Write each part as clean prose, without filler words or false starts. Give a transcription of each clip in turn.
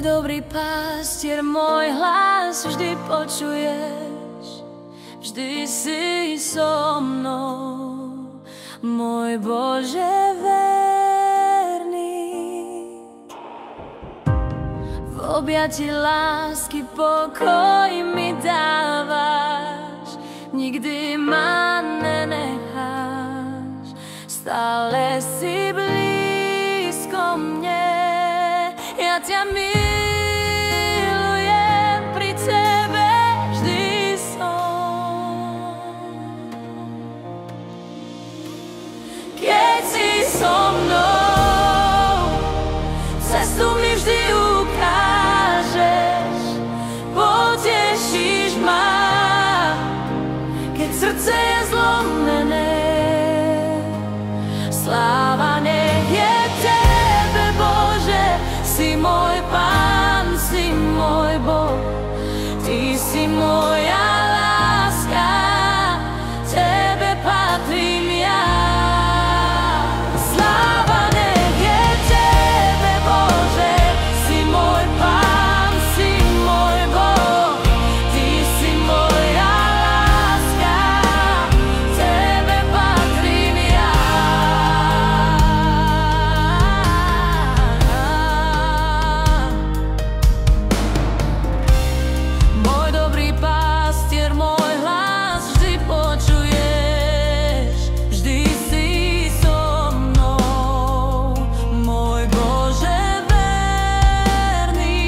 dobrý pastier, môj hlas vždy počuješ, vždy si so mnou, môj Bože verný. V objati lásky pokoj mi dávaš, nikdy ma nenecháš, stále si blízko mne. Ja ťa milujem, pri tebe vždy som. Keď si so mnou, cestu mi vždy ukážeš, potešíš ma, keď srdce je zlomené. Sláva nech je tebe, Bože, si môj Pán, si môj Boh, ty si moja láska, tebe patrím ja. Sláva nech je tebe, Bože, si môj Pán, si môj Boh, ty si moja láska, tebe patrím ja. Môj dobrý pastier, môj hlas vždy počuješ, vždy si so mnou, môj Bože verný.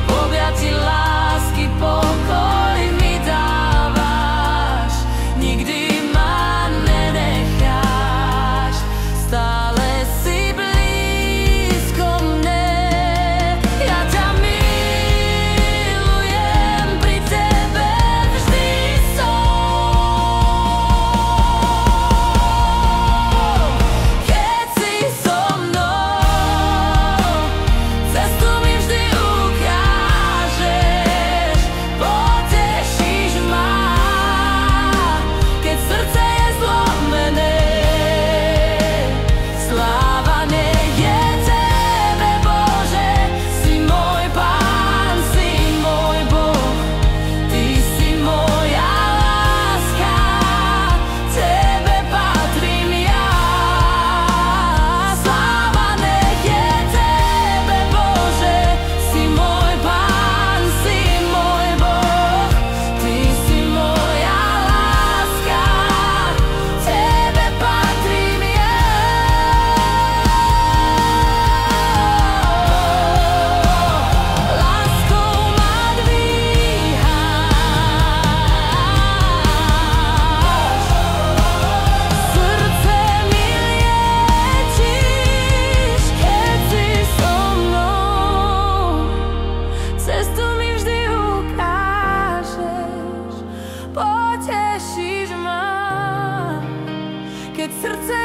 V objati lásky pokoj mi dávaš, nikdy ma nenecháš, stále si blízko mne. Ja ťa milujem, pri tebe vždy som. Keď si so mnou, cestu mi vždy ukážeš, potešíš ma, keď srdce je zlomené. Sláva nech je tebe, Bože, si môj Pán, si môj Boh, ty si moja láska, tebe patrím ja. Sláva nech je tebe, Bože, si môj Pán, si môj Boh, ty si moja láska, tebe patrím ja. Láskou ma dvíhaš, srdce mi liečíš, keď si so mnou, cestu mi vždy ukážeš, potešíš ma, keď srdce